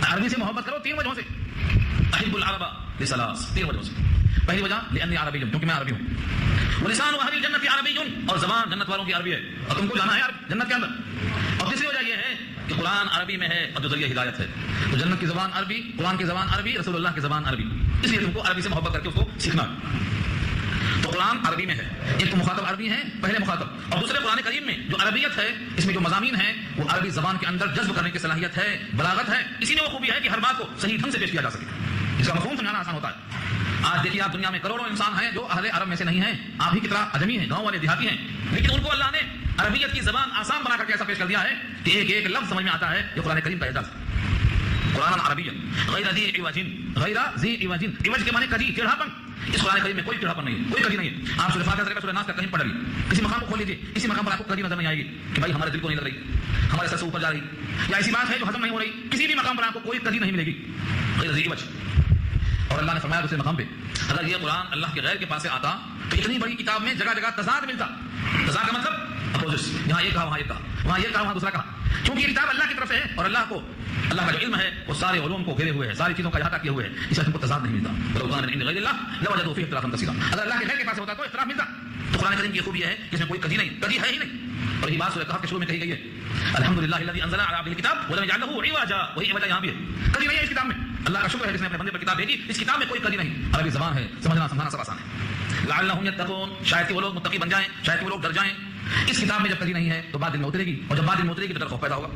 عربی سے محبت کرو 3 وجہوں سے. احب العرب لثلاث، 3 وجہوں سے. پہلی وجہ لأنی عربی، کیونکہ میں عربی ہوں. ولسان اہل الجنت عربی، اور زبان جنت والوں کی عربی ہے، اور تم کو جانا ہے جنت کے اندر. اور تیسری وجہ یہ ہے کہ قرآن عربی میں ہے اور جو ذریعہ ہدایت ہے. تو جنت کی زبان عربی، قرآن کی زبان عربی، رسول اللہ کی زبان عربی، اس لیے تم کو عربی سے محبت کر کے اس کو سیکھنا. تو قرآن عربی میں ہے. ایک تو مخاطب عربی ہیں، پہلے مخاطب، اور دوسرے قرآن کریم میں جو عربیت ہے، اس میں جو مضامین ہیں وہ عربی زبان کے اندر جذب کرنے کی صلاحیت ہے، بلاغت ہے. اسی میں وہ خوبی ہے کہ ہر بات کو صحیح ڈھنگ سے پیش کیا جا سکے. اس کا مفہوم سمجھانا آسان ہوتا ہے. آج دیکھیے آپ دنیا میں کروڑوں انسان ہیں جو اہل عرب میں سے نہیں ہیں. آپ ہی کی طرح اجمی ہیں، گاؤں والے، دیہاتی ہیں، لیکن ان کو اللہ نے عربیت کی زبان آسان بنا کر کے ایسا پیش کر دیا ہے کہ ایک ایک لفظ سمجھ میں آتا ہے. یہ قرآن کریم کا اعجاز ہے. قرآن عربی غیر ذی عوج، غیر ذی عوج، عوج کے معنی کجی، ٹیڑھاپن. اس قرآن کریم میں کوئی ٹیڑھاپن نہیں ہے، کوئی کجی نہیں ہے. آپ سورہ فاتحہ سے سورہ ناس تک کہیں پڑھ لیجیے، کسی مقام کو کھول لیجیے، کسی مقام پر آپ کو کجی نظر نہیں آئے گی کہ بھائی ہمارے دل کو نہیں لگ رہی، ہمارے سر سے اوپر جا رہی، یا ایسی بات ہے جو ہضم نہیں ہو رہی. کسی بھی مقام پر آپ کو کوئی کجی نہیں ملے گی، غیر ذی عوج. اور اللہ نے فرمایا دوسرے مقام پہ اگر یہ قرآن اللہ کے غیر کے پاس سے آتا تو اتنی بڑی کتاب میں جگہ جگہ تضاد ملتا. تضاد کا مطلب اپوزٹس، یہاں یہ کہا وہاں یہ کہا، وہاں یہ کہا وہاں دوسرا کہا. کیونکہ یہ کتاب اللہ کی طرف سے ہے اور اللہ کا جو علم ہے وہ سارے علوم کو گھیرے ہوئے ہے، ساری چیزوں کا احاطہ کیے ہوئے ہے. اس لیے کو تضاد نہیں ملتا. اگر اللہ کے غیر کے پاس ہوتا تو اختلاف ملتا. تو قرآن کریم کی خوبی یہ ہے کہ اس میں کوئی کجی نہیں، کجی ہے ہی نہیں. اور یہ بات سورہ کہف کے شروع میں کہی گئی ہے، الحمدللہ الذی انزل علی عبدہ الکتاب ولم یجعل له عوجا. وہی عوجا یہاں بھی ہے، کجی نہیں ہے اس کتاب میں. اللہ کا شکر ہے جس نے اپنے بندے پر کتاب بھیجی. اس کتاب میں کوئی کجی نہیں، عربی زبان ہے، سمجھنا سمجھانا سب آسان ہے. لعلہم یتقون، شاید کہ وہ لوگ متقی بن جائیں، شاید کہ وہ لوگ ڈر جائیں. اس کتاب میں جب کجی نہیں ہے تو بات دل میں اترے گی، اور جب بات دل میں اترے گی تو ڈر خوف پیدا ہوگا.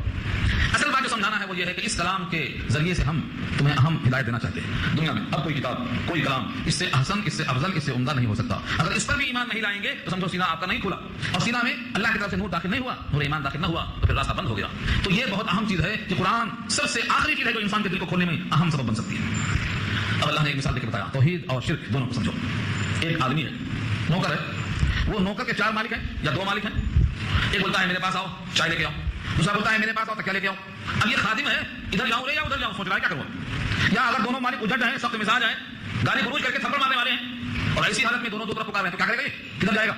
اصل بات جو سمجھانا ہے وہ یہ ہے کہ اس کلام کے ذریعے سے ہم تمہیں اہم ہدایت دینا چاہتے ہیں. دنیا میں اب کوئی کتاب کوئی کلام اس سے احسن اس سے افضل اس سے عمدہ نہیں ہو سکتا. اگر اس پر بھی ایمان نہیں لائیں گے تو سمجھو سینہ آپ کا نہیں کھلا اور سینہ میں اللہ کی طرف سے نور داخل نہیں ہوا, نور ایمان داخل نہ ہوا تو پھر راستہ بند ہو گیا. تو یہ بہت اہم چیز ہے کہ قرآن سب سے آخری چیز ہے جو انسان کے دل کو کھولنے میں اہم سبب بن سکتی ہے. اب اللہ نے ایک مثال دے کے بتایا توحید اور شرک دونوں کو سمجھو. ایک آدمی ہے, نوکر ہے, وہ نوکر کے 4 مالک ہیں یا 2 مالک ہیں. ایک بولتا ہے میرے پاس آؤ چائے لے کے آؤ, دوسرا بولتا ہے میرے پاس آؤ تو کیا لے کے آؤ. اب یہ خادم ہے, ادھر جاؤں رے یا ادھر جاؤں, سوچ رہا ہے کیا کروں. یا اگر دونوں مالک اجڑ ہیں, سخت مزاج ہیں, گالی گلوچ کر کے تھپڑ مارنے والے ہیں اور ایسی حالت میں دونوں طرف پکار رہے ہیں تو کیا کرے گا, کدھر جائے گا.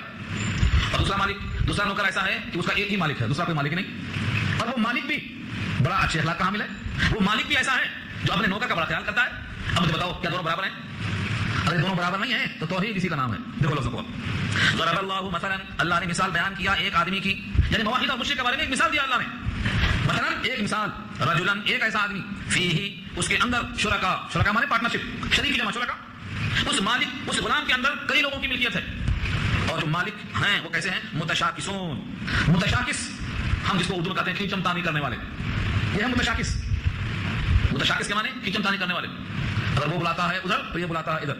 اور دوسرا نوکر ایسا ہے کہ اس کا ایک ہی مالک ہے, دوسرا کوئی مالک نہیں, اور وہ مالک بھی بڑا اچھے اخلاق کا حامل ہے. وہ مالک بھی ایسا ہے جو اپنے نوکر کا بڑا خیال کرتا ہے. اب مجھے بتاؤ کیا دونوں برابر ہیں؟ اگر دونوں برابر نہیں ہیں تو توحید اسی کا نام ہے. دیکھو لفظوں کو, ضرب اللہ مثلا, اللہ نے مثال بیان کیا ایک آدمی کی, یعنی موحد اور مشرک کے بارے میں ایک مثال دیا اللہ نے. مثلا ایک مثال, رجلن, ایک ایسا آدمی, فیہ, اس کے اندر شرکا, شرکا مانے پارٹنرشپ, شریک جمع شرکا. اس مالک اس غلام کے اندر کئی لوگوں کی ملکیت ہے اور جو مالک ہیں وہ کیسے ہیں, متشاکسون. متشاکس ہم جس کو اردو میں کہتے ہیں کھینچم تانی کرنے والے, یہ ہے متشاکس. متشاکس کے معنی کھینچم تانی کرنے والے. اگر وہ بلاتا ہے ادھر تو یہ بلاتا ہے ادھر,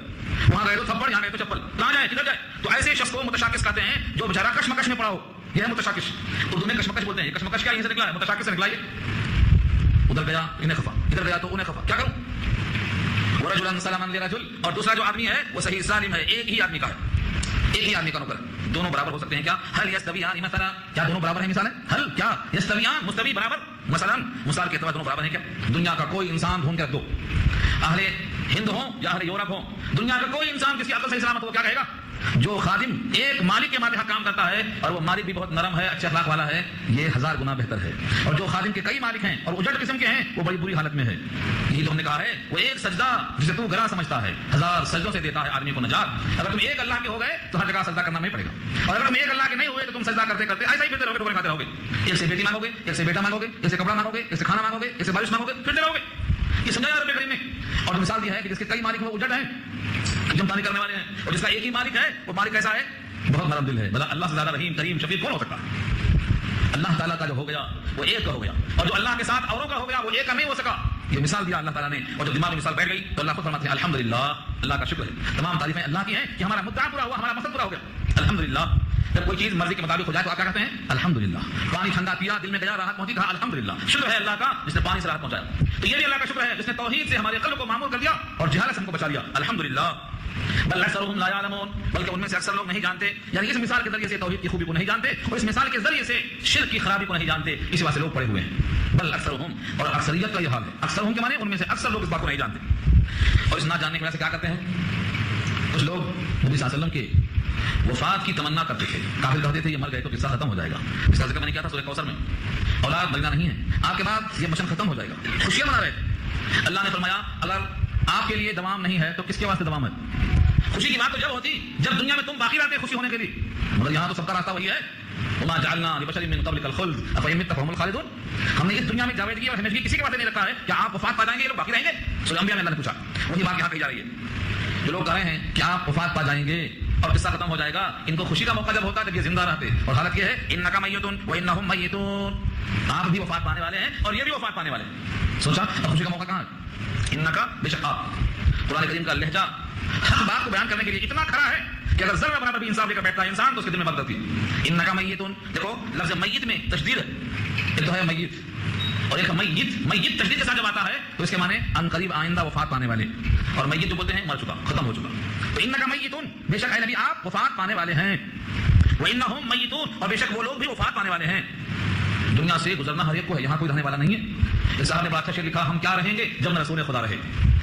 وہاں گئے تو تھپڑ, یہاں گئے تو چپل, کہاں جائے کدھر جائے. تو ایسے شخص کو متشاکس کہتے ہیں جو بیچارہ کشمکش میں پڑا ہو. یہ ہے متشاکس. اردو میں کشمکش بولتے ہیں. کشمکش کیا یہیں سے نکلا ہے, متشاکس سے نکلا. یہ ادھر گیا انہیں خفا, ادھر گیا تو انہیں خفا, کیا کروں. ورجل سلما لرجل, اور دوسرا جو آدمی ہے وہ صحیح سالم ہے, ایک ہی آدمی کا ہے, ایک ہی آدمی کا نوکر. دونوں برابر ہو سکتے ہیں کیا؟ حل یستویان مثلا, کیا دونوں برابر ہیں مثال ہے؟ حل کیا یستویان, مستوی برابر, مثلا مثال کے اعتبار دونوں برابر ہیں کیا؟ دنیا کا کوئی انسان ڈھونڈ کے رکھ دو, اہل ہند ہوں یا اہل یورپ ہوں, دنیا کا کوئی انسان جس کی عقل صحیح سلامت ہو, کیا کہے گا؟ جو خادم ایک مالک کے ماتحت کام کرتا ہے اور وہ مالک بھی بہت نرم ہے, اچھے اخلاق والا ہے, یہ 1000 گنا بہتر ہے. اور جو خادم کے کئی مالک ہیں اور اجڑ قسم کے ہیں, وہ بڑی بری حالت میں ہے. یہی تو ہم نے کہا ہے, وہ ایک سجدہ جسے تو گراں سمجھتا ہے 1000 سجدوں سے دیتا ہے آدمی کو نجات. اگر تم ایک اللہ کے ہو گئے تو ہر جگہ سجدہ کرنا نہیں پڑے گا, اور اگر تم ایک اللہ کے نہیں ہوئے تو تم سجدہ کرتے کرتے ایسا ہی پھرتے رہو گے, ٹھوکریں کھاتے رہو گے. ایک سے بیٹی مانگو گے, ایک سے بیٹا مانگو گے, ایک سے کپڑا مانگو گے, ایک سے کھانا مانگو گے, ایک سے بارش مانگو گے, پھرتے رہو گے. یہ سمجھا رب کریم نے. اور مثال دی ہے کہ جس کے کئی مالک وہ اجڑ ہیں, جمتانی کرنے والے ہیں, اور جس کا ایک ہی مالک ہے وہ مالک کیسا ہے, بہت نرم دل ہے. بلا اللہ سے زیادہ رحیم کریم شفیق کون ہو سکتا ہے؟ اللہ تعالیٰ کا جو ہو گیا وہ ایک کا ہو گیا, اور جو اللہ کے ساتھ اوروں کا ہو گیا وہ ایک کا نہیں ہو سکا. یہ مثال دیا اللہ تعالیٰ نے, اور جب دماغ میں مثال بیٹھ گئی تو اللہ خود فرماتے ہیں الحمدللہ, اللہ کا شکر ہے, تمام تعریفیں اللہ کی ہیں کہ ہمارا مدعا پورا ہوا, ہمارا مقصد پورا ہو گیا. الحمدللہ. جب کوئی چیز مرضی کے مطابق ہو جائے تو آپ کیا کہتے ہیں؟ الحمدللہ. پانی ٹھنڈا پیا, دل میں گیا, راحت پہنچی, کہا الحمدللہ. شکر ہے اللہ کا جس نے پانی سے راحت پہنچایا. تو یہ بھی اللہ کا شکر ہے جس نے توحید سے ہمارے قلب کو معمور کر دیا اور جہالت سے ہم کو بچا لیا. الحمدللہ. بل اکثرهم لا يعلمون, بلکہ ان میں سے اکثر لوگ نہیں جانتے, یعنی اس مثال کے ذریعے سے توحید کی خوبی کو نہیں جانتے, اور اس مثال کے ذریعے سے شرک کی خرابی کو نہیں جانتے. اسی واسطے لوگ پڑے ہوئے ہیں. بل اکثرهم, اور اکثریت کا یہ حال ہے. اکثرهم کے معنی ان میں سے اکثر لوگ اس بات کو نہیں جانتے, اور اس نہ جاننے کی وجہ سے کیا کرتے ہیں. کچھ لوگ نبی صلی اللہ علیہ وسلم کے وفات کی تمنا کرتے تھے, کافر کہتے تھے یہ مر گئے تو قصہ ختم ہو جائے گا. اس کا ذکر میں نے کیا تھا سورہ کوثر میں, اولاد مرنا نہیں ہے, آپ کے بعد یہ مشن ختم ہو جائے گا. خوشیاں منا رہے تھے. اللہ نے فرمایا اگر آپ کے لیے دوام نہیں ہے تو کس کے واسطے دوام ہے؟ خوشی کی بات تو جب ہوتی جب دنیا میں تم باقی رہتے خوشی ہونے کے لیے, مگر یہاں تو سب کا راستہ وہی ہے. وما جعلنا لبشر من قبلك الخلد افإن مت فهم الخالدون. ہم نے اس دنیا میں جاویدگی اور ہمیشگی کسی کے واسطے نہیں رکھا ہے. کیا آپ وفات پا جائیں گے, یہ لوگ باقی رہیں گے؟ سورہ انبیاء میں اللہ نے پوچھا, وہی بات یہاں کہی جا رہی ہے. جو لوگ کہہ رہے ہیں کہ آپ وفات پا جائیں گے اور قصہ ختم ہو جائے گا, ان کو خوشی کا موقع جب ہوتا ہے جب یہ زندہ رہتے, اور حالت یہ ہے انک میت وانہم میتون, آپ بھی وفات پانے والے ہیں اور یہ بھی وفات پانے والے ہیں. سوچا اب خوشی کا موقع کہاں ہے؟ انک بے شک آپ. قرآن کریم کا لہجہ حق بات کو بیان کرنے کے لیے اتنا کھڑا ہے کہ اگر ذرہ برابر بھی انصاف لے کر بیٹھتا ہے انسان تو اس کے دل میں بغض ہوتی ہے. انک میتون, دیکھو لفظ میت میں تشدید ہے. ایک تو ہے میت اور ایک میت تشدید کے ساتھ جب آتا ہے تو اس کے معنی ان قریب آئندہ وفات پانے والے, اور میت جو بولتے ہیں مر چکا, ختم ہو چکا. تو انک میتون, بے شک اے نبی آپ وفات پانے والے ہیں. وانہم میتون, اور بے شک وہ لوگ بھی وفات پانے والے ہیں. دنیا سے گزرنا ہر ایک کو ہے, یہاں کوئی رہنے والا نہیں ہے. اس صاحب نے بڑا اچھا شعر لکھا, ہم کیا رہیں گے جب نہ رسول خدا رہے.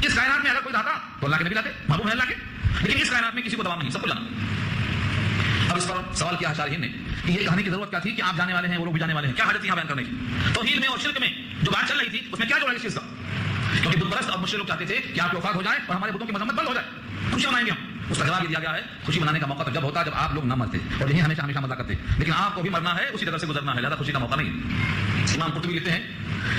اس کائنات میں اگر کوئی رہتا تو اللہ کے نبی لاتے, محبوب ہے اللہ کے, لیکن اس کائنات میں کسی کو دوام نہیں, سب کو جانا. اب اس پر سوال کیا شارحین نے کہ یہ کہانی کی ضرورت کیا تھی کہ آپ جانے والے ہیں وہ لوگ بھی جانے والے ہیں, کیا حاجت یہاں بیان کرنے کی. توحید میں اور شرک میں جو بات چل رہی تھی اس میں کیا جوڑا اس چیز کا, کیونکہ بت پرست اور مشرک لوگ چاہتے تھے کہ آپ کی وفات ہو جائے اور ہمارے بتوں کی مذمت بند ہو جائے, خوشی منائیں گے ہم. اس کا جواب یہ دیا گیا ہے خوشی منانے کا موقع تو جب ہوتا ہے جب آپ لوگ نہ مرتے, اور یہی ہمیشہ ہمیشہ مزہ کرتے, لیکن آپ کو بھی مرنا ہے, اسی جگہ سے گزرنا ہے, زیادہ خوشی کا موقع نہیں. امام قرطبی لکھتے ہیں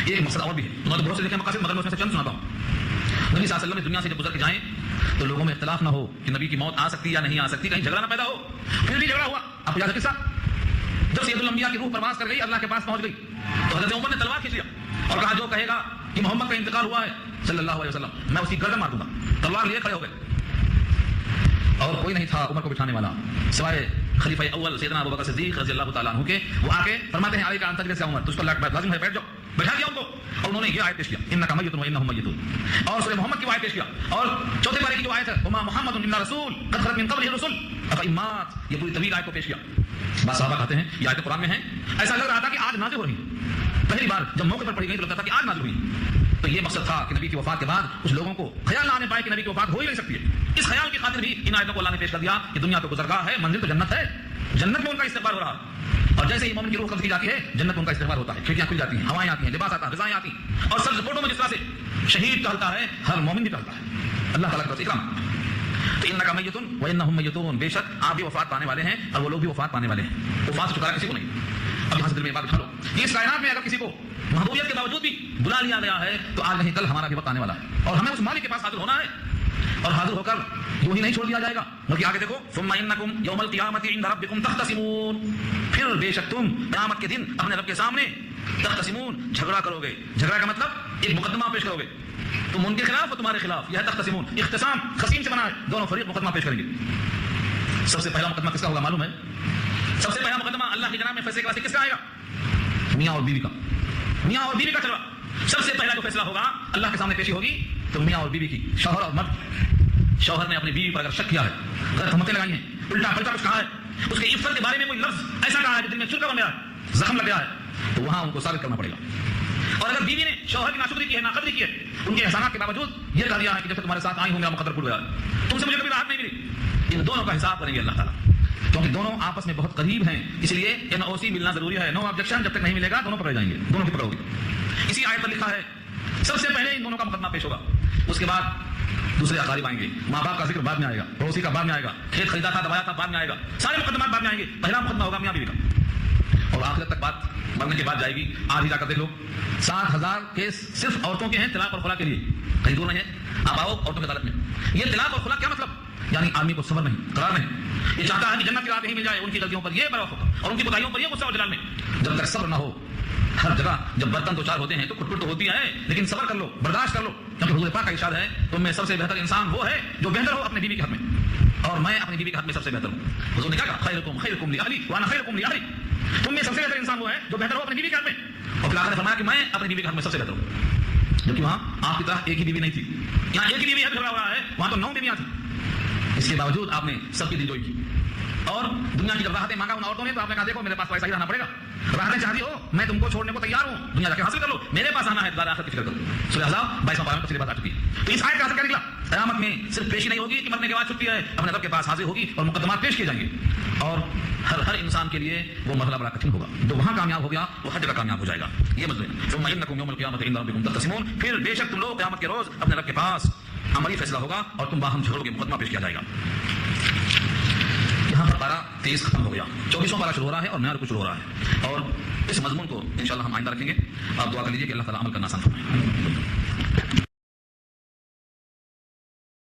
یہ ایک مقصد اور بھی ہے, انہوں نے بہت سے لکھے مقاصد, مگر میں اس میں سے چند سناتا ہوں. نبی صلی اللہ علیہ وسلم دنیا سے جب گزر کے جائیں تو لوگوں میں اختلاف نہ ہو کہ نبی کی موت آ سکتی یا نہیں آ سکتی, کہیں جھگڑا نہ پیدا ہو. پھر بھی جھگڑا ہوا. آپ یاد ہے قصہ, جب سید الانبیاء کی روح پرواز کر گئی اللہ کے پاس پہنچ گئی تو حضرت عمر نے تلوار کھینچ لیا, اور کہا جو کہے گا کہ محمد کا انتقال ہوا ہے صلی اللہ علیہ وسلم میں اس کی گردن مار دوں گا. تلوار لیے کھڑے ہو گئے اور کوئی نہیں تھا عمر کو بٹھانے والا سوائے خلیفہ اول سیدنا ابو بکر صدیق رضی اللہ تعالیٰ عنہ کے. وہ آ کے فرماتے ہیں علی کا انتظر سے عمر تجھ پر لازم ہے بیٹھ جاؤ. بیٹھا دیا ان کو اور انہوں نے یہ آیت پیش کیا انک میت و انہم میتون اور سورہ محمد کی آیت پیش کیا. اور چوتھے پارے کی جو آیت ہے وما محمد الا رسول قد خلت من قبلہ الرسل افإن مات یہ پوری طویل آیت کو پیش کیا. بعض صحابہ کہتے ہیں یہ آیت قرآن میں ہے ایسا لگ رہا تھا کہ آج نازل ہو رہی ہے. پہلی بار جب موقع پر پڑھی گئی تو لگتا تھا کہ آج نازل ہوئی. تو یہ مقصد تھا کہ نبی کی وفات کے بعد کچھ لوگوں کو خیال نہ آنے پائے کہ نبی کی وفات ہو ہی نہیں سکتی ہے. اس خیال کی خاطر بھی ان آیتوں کو اللہ نے پیش کر دیا کہ دنیا تو گزرگاہ ہے منزل تو جنت ہے. جنت میں ان کا استقبال ہو رہا ہے اور جیسے ہی مومن کی روح قبض کی جاتی ہے جنت میں ان کا استقبال ہوتا ہے. کھڑکیاں کھل جاتی ہیں ہوائیں آتی ہیں لباس آتا ہے غذائیں آتی ہیں اور سبز فوٹو میں جس طرح سے شہید ٹہلتا ہے ہر مومن بھی ٹہلتا ہے اللہ تعالیٰ کا اکرام. تو انک میت و انہم میتون بے شک آپ بھی وفات پانے والے ہیں اور وہ لوگ بھی وفات پانے والے ہیں. وفات سے چھٹکارا کسی کو نہیں. اب یہاں سے دل میں بات اٹھا لو اس کائنات میں اگر کسی کو محبوبیت کے باوجود بھی بلا لیا گیا ہے تو آج نہیں کل ہمارا بھی وقت آنے والا ہے اور ہمیں اس مالک کے پاس حاضر ہونا ہے. اور حاضر ہو کر یوں ہی نہیں چھوڑ دیا جائے گا بلکہ آگے دیکھو ثم انکم یوم القیامت عند ربکم تختصمون پھر بے شک تم قیامت کے دن اپنے رب کے سامنے تختصمون جھگڑا کرو گے. جھگڑا کا مطلب ایک مقدمہ پیش کرو گے تم ان کے خلاف اور تمہارے خلاف. یہ ہے تختصمون. اختصام خصیم سے بنا ہے دونوں فریق مقدمہ پیش کریں گے. سب سے پہلا مقدمہ کس کا ہوگا معلوم ہے؟ سب سے پہلا مقدمہ اللہ کی جناب میں فیصلے کے واسطے کس کا آئے گا؟ میاں اور بیوی کا. میاں اور بیوی کا جھگڑا سب سے پہلا جو فیصلہ ہوگا اللہ کے سامنے پیشی ہوگی تو میاں اور بیوی کی. شوہر اور مرد شوہر نے اپنی بیوی پر اگر شک کیا ہے غلط تہمتیں لگائی ہیں الٹا پلٹا کچھ کہا ہے اس کے عفت کے بارے میں کوئی لفظ ایسا کہا ہے کہ دل میں چرکا بن گیا ہے زخم لگ گیا ہے تو وہاں ان کو ثابت کرنا پڑے گا. اور اگر بیوی نے شوہر کی ناشکری کی ہے ناقدری کی ہے ان کے احسانات کے باوجود یہ کہہ دیا ہے کہ جب تمہارے ساتھ آئی ہوں میرا مقدر پور گیا تم سے مجھے کبھی راحت نہیں ملی ان دونوں کا حساب کریں گے اللہ تعالیٰ کیونکہ دونوں آپس میں بہت قریب ہیں. اس لیے NOC ملنا ضروری ہے. نو آبجیکشن جب تک نہیں ملے گا دونوں پکڑے جائیں گے دونوں کی پکڑ ہوگی. اسی آیت پر لکھا ہے سب سے پہلے ان دونوں کا مقدمہ پیش ہوگا اس کے بعد دوسرے اقارب آئیں گے. ماں باپ کا ذکر بعد میں آئے گا پڑوسی کا بعد میں آئے گا کھیت خریدا تھا دبایا تھا بعد میں آئے گا. سارے مقدمات بعد میں آئیں گے. پہلا مقدمہ ہوگا میاں بیوی کا اور آخرت تک بات مرنے کے بعد جائے گی. آج ہی جا کر دیکھ لو 60,000 کیس صرف عورتوں کے ہیں طلاق اور خلا کے لیے. کہیں دور نہیں ہے. آپ آؤ عورتوں کی عدالت میں. یہ طلاق اور خلا کیا مطلب یعنی آدمی کو صبر نہیں قرار نہیں. یہ چاہتا ہے کہ جنت کی راہ نہیں مل جائے ان کی غلطیوں پر یہ بروف ہوگا اور ان کی کوتاہیوں پر یہ غصہ اور جلال میں. جب تک صبر نہ ہو ہر جگہ جب برتن دو چار ہوتے ہیں تو کھٹ کھٹ تو ہوتی ہے لیکن صبر کر لو برداشت کر لو کیونکہ حضور پاک کا ارشاد ہے تم میں سب سے بہتر انسان وہ ہے جو بہتر ہو اپنی بیوی کے حق میں اور میں اپنی بیوی کے حق میں سب سے بہتر ہوں. حضور نے کہا خیرکم لاہلی وانا خیرکم لاہلی. تم میں سب سے بہتر انسان وہ ہے جو بہتر ہو اپنی بیوی کے حق میں. اور پھر آخر نے فرمایا کہ میں اپنی بیوی کے حق میں سب سے بہتر ہوں. جبکہ وہاں آپ کی طرح ایک ہی بیوی نہیں تھی. یہاں ایک ہی بیوی جھگڑا ہو رہا ہے وہاں تو 9 بیویاں تھیں. اس کے باوجود آپ نے سب کی دلجوئی کی اور دنیا کی جب راحتیں مانگا ان عورتوں نے تو آپ نے کہا دیکھو میرے پاس پیسہ ہی رہنا پڑے گا. راحتیں چاہتی ہو میں تم کو چھوڑنے کو تیار ہوں دنیا جا کے حاصل کر لو میرے پاس آنا ہے دوبارہ آخرت کی فکر کرو. سورہ احزاب 22واں پارہ میں تفصیلی بات آ چکی ہے. تو اس آیت کا اثر کیا نکلا؟ قیامت میں صرف پیشی نہیں ہوگی کہ مرنے کے بعد چھٹی ہے اپنے رب کے پاس حاضر ہوگی اور مقدمات پیش کیے جائیں گے اور ہر انسان کے لیے وہ مرحلہ بڑا کٹھن ہوگا. جو وہاں کامیاب ہو گیا وہ ہر جگہ کامیاب ہو جائے گا. یہ مطلب ہے ثم انکم یوم القیامۃ عند ربکم تختصمون پھر بے شک تم لوگ قیامت کے روز اپنے رب کے پاس عملی فیصلہ ہوگا اور تم باہم جھگڑو گے مقدمہ پیش کیا جائے گا. یہاں پر پارہ 23 ختم ہو گیا. 24واں پارہ شروع ہو رہا ہے اور نیا رکوع شروع ہو رہا ہے اور اس مضمون کو انشاءاللہ ہم آئندہ رکھیں گے. آپ دعا کر لیجیے کہ اللہ تعالیٰ عمل کرنا آسان فرمائے.